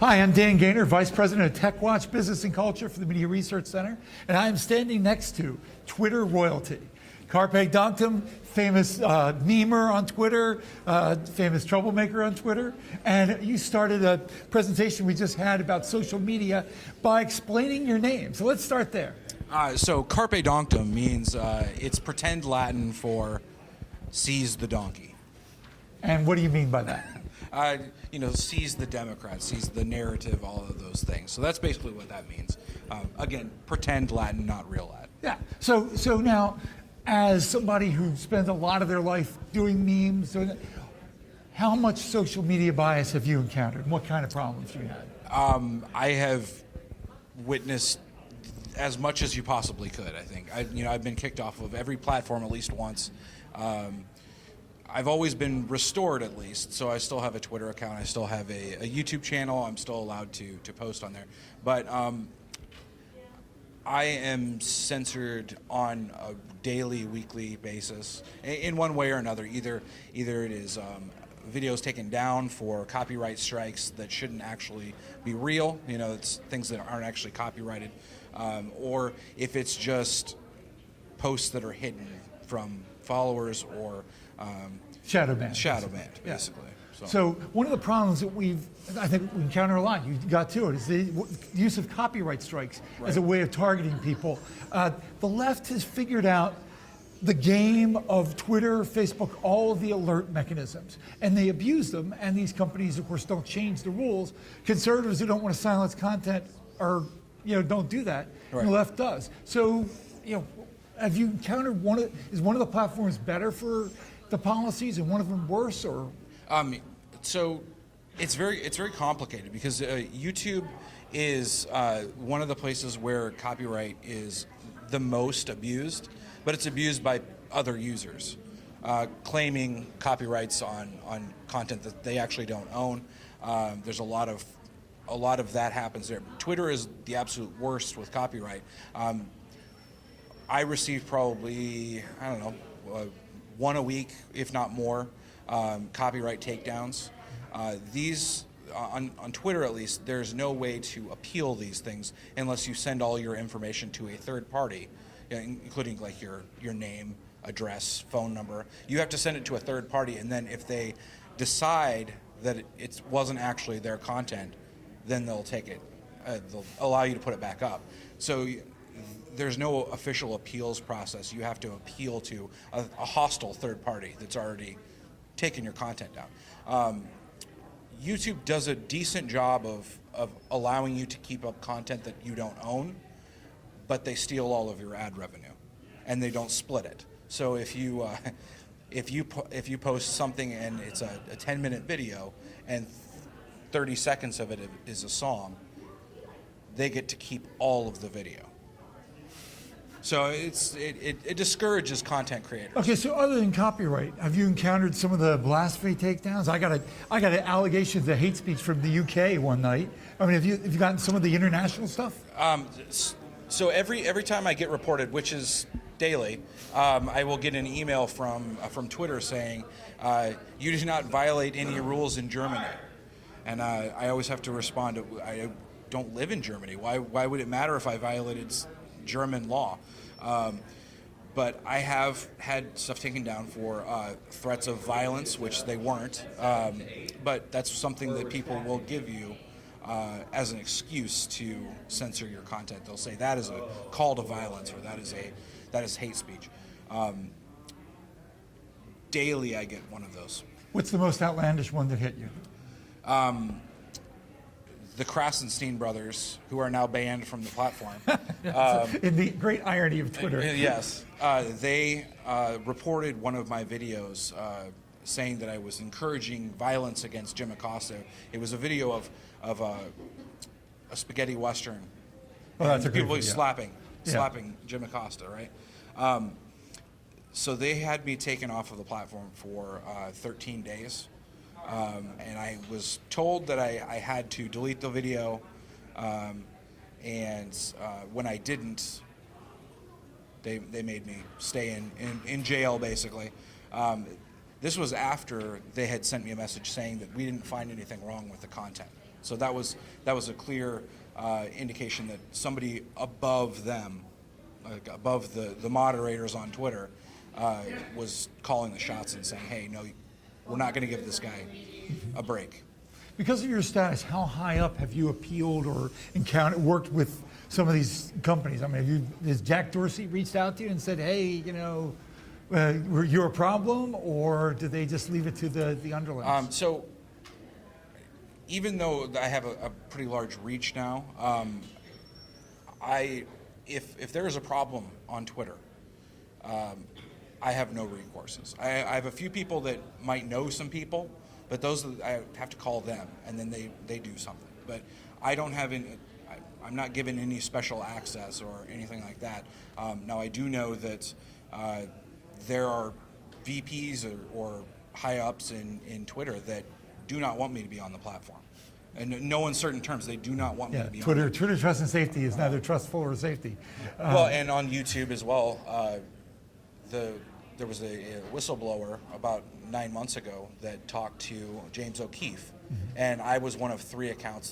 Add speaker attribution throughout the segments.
Speaker 1: Hi, I'm Dan Gainor, Vice President of Tech Watch Business and Culture for the Media Research Center, and I'm standing next to Twitter royalty. Carpe Donktum, famous memer on Twitter, famous troublemaker on Twitter, and you started a presentation we just had about social media by explaining your name. So let's start there.
Speaker 2: So Carpe Donktum means it's pretend Latin for seize the donkey.
Speaker 1: And what do you mean by that?
Speaker 2: Seize the Democrats, seize the narrative, all of those things. So that's basically what that means. Again, pretend Latin, not real Latin.
Speaker 1: Yeah. So now, as somebody who spends a lot of their life doing memes, how much social media bias have you encountered? And what kind of problems have you had?
Speaker 2: I have witnessed as much as you possibly could. I think I've been kicked off of every platform at least once. I've always been restored at least, so I still have a Twitter account. I still have a YouTube channel. I'm still allowed to post on there, but I am censored on a daily, weekly basis in one way or another. Either it is videos taken down for copyright strikes that shouldn't actually be real. It's things that aren't actually copyrighted, or if it's just posts that are hidden from followers or
Speaker 1: shadow banned,
Speaker 2: basically.
Speaker 1: Yeah. So one of the problems that I think we encounter a lot, you got to it, is the use of copyright strikes as a way of targeting people. The left has figured out the game of Twitter, Facebook, all of the alert mechanisms, and they abuse them, and these companies, of course, don't change the rules. Conservatives who don't want to silence content don't do that, and the left does. So, have you encountered is one of the platforms better for the policies and one of them worse, or?
Speaker 2: So it's very complicated because YouTube is one of the places where copyright is the most abused, but it's abused by other users, claiming copyrights on content that they actually don't own. There's a lot of that happens there. Twitter is the absolute worst with copyright. I receive probably, one a week, if not more, copyright takedowns. These, on Twitter at least, there's no way to appeal these things unless you send all your information to a third party, including like your name, address, phone number. You have to send it to a third party, and then if they decide that it wasn't actually their content, then they'll take it. They'll allow you to put it back up. So there's no official appeals process. You have to appeal to a hostile third party that's already taken your content down. YouTube does a decent job of allowing you to keep up content that you don't own, but they steal all of your ad revenue, and they don't split it. So if you post something and it's a 10-minute video and 30 seconds of it is a song, they get to keep all of the video. So it discourages content creators.
Speaker 1: Okay, so other than copyright, have you encountered some of the blasphemy takedowns? I got an allegation of hate speech from the UK one night. I mean, have you gotten some of the international stuff?
Speaker 2: So every time I get reported, which is daily, I will get an email from Twitter saying, "You do not violate any rules in Germany," and I always have to respond. I don't live in Germany. Why would it matter if I violated German law? But I have had stuff taken down for threats of violence, which they weren't. But that's something that people will give you as an excuse to censor your content. They'll say that is a call to violence, or that is hate speech. Daily, I get one of those.
Speaker 1: What's the most outlandish one that hit you?
Speaker 2: The Krasenstein brothers, who are now banned from the platform.
Speaker 1: In the great irony of Twitter.
Speaker 2: Yes. They reported one of my videos saying that I was encouraging violence against Jim Acosta. It was a video of a spaghetti western.
Speaker 1: Oh, that's a great
Speaker 2: people
Speaker 1: video.
Speaker 2: slapping Jim Acosta, right? So they had me taken off of the platform for 13 days. And I was told that I had to delete the video, and when I didn't, they made me stay in jail, basically. This was after they had sent me a message saying that we didn't find anything wrong with the content. So that was a clear indication that somebody above them, like above the moderators on Twitter, was calling the shots and saying, hey, no, we're not going to give this guy a break.
Speaker 1: Because of your status, how high up have you appealed or worked with some of these companies? I mean, has Jack Dorsey reached out to you and said, hey, you know, you're a problem, or do they just leave it to the underlings?
Speaker 2: So even though I have a pretty large reach now, if there is a problem on Twitter, I have no recourses. I have a few people that might know some people, but those I have to call them, and then they do something. But I don't have any. I'm not given any special access or anything like that. Now I do know that there are VPs or high ups in Twitter that do not want me to be on the platform. And no uncertain terms, they do not want me to be on it.
Speaker 1: Twitter trust and safety is neither trustful or safety.
Speaker 2: Well, and on YouTube as well, there was a whistleblower about 9 months ago that talked to James O'Keefe, and I was one of 3 accounts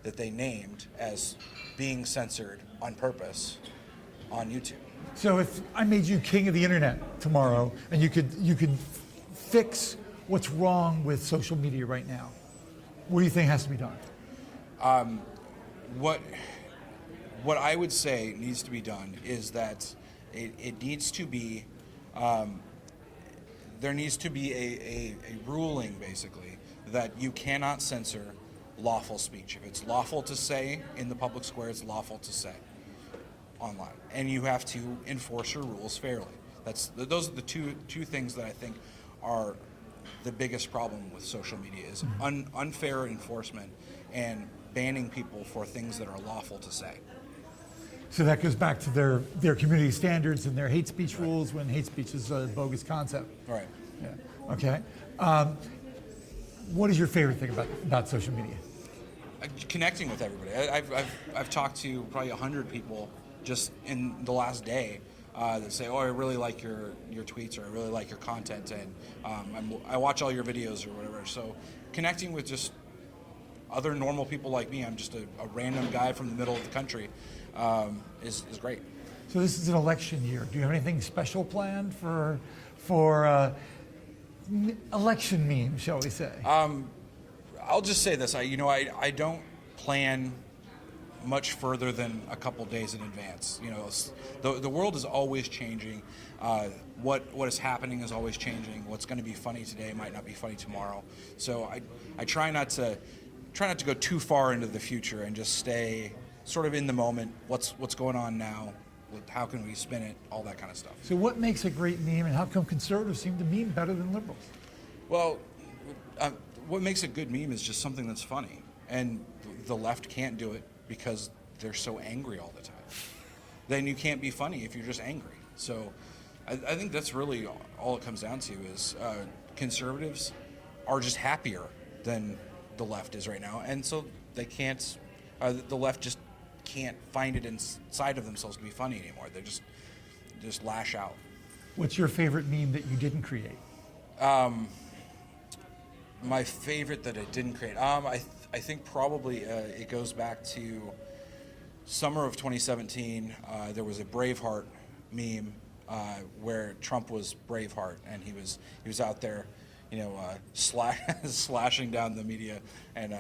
Speaker 2: that they named as being censored on purpose on YouTube.
Speaker 1: So if I made you king of the internet tomorrow, and you could fix what's wrong with social media right now, what do you think has to be done?
Speaker 2: What I would say needs to be done is that it needs to be there needs to be a ruling basically that you cannot censor lawful speech. If it's lawful to say in the public square, it's lawful to say online, and you have to enforce your rules fairly. Those are the two things that I think are the biggest problem with social media is unfair enforcement and banning people for things that are lawful to say.
Speaker 1: So that goes back to their community standards and their hate speech rules when hate speech is a bogus concept.
Speaker 2: Right.
Speaker 1: Yeah. Okay. What is your favorite thing about social media?
Speaker 2: Connecting with everybody. I've talked to probably 100 people just in the last day that say, "Oh, I really like your tweets," or "I really like your content," and I watch all your videos or whatever. So connecting with just other normal people like me, I'm just a random guy from the middle of the country, is great.
Speaker 1: So this is an election year. Do you have anything special planned for election memes, shall we say?
Speaker 2: I'll just say this. I don't plan much further than a couple days in advance. You know, the world is always changing. What is happening is always changing. What's going to be funny today might not be funny tomorrow. So I try not to go too far into the future and just stay sort of in the moment. What's going on now? How can we spin it? All that kind of stuff.
Speaker 1: So what makes a great meme, and how come conservatives seem to meme better than liberals?
Speaker 2: Well, what makes a good meme is just something that's funny, and the left can't do it because they're so angry all the time. Then you can't be funny if you're just angry. So I think that's really all it comes down to is conservatives are just happier than the left is right now, and so they can't. The left just can't find it inside of themselves to be funny anymore. They just lash out.
Speaker 1: What's your favorite meme that you didn't create?
Speaker 2: My favorite that I didn't create. I think probably it goes back to summer of 2017. There was a Braveheart meme where Trump was Braveheart, and he was out there, slashing down the media, and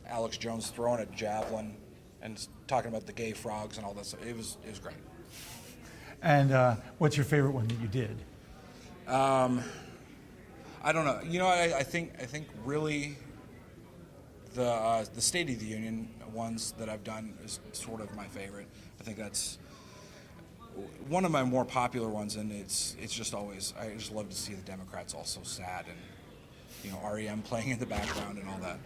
Speaker 2: Alex Jones throwing a javelin and talking about the gay frogs and all that stuff. It was great.
Speaker 1: And what's your favorite one that you did?
Speaker 2: I don't know. I think really the State of the Union ones that I've done is sort of my favorite. I think that's one of my more popular ones, and it's just always, I just love to see the Democrats all so sad, and REM playing in the background and all that.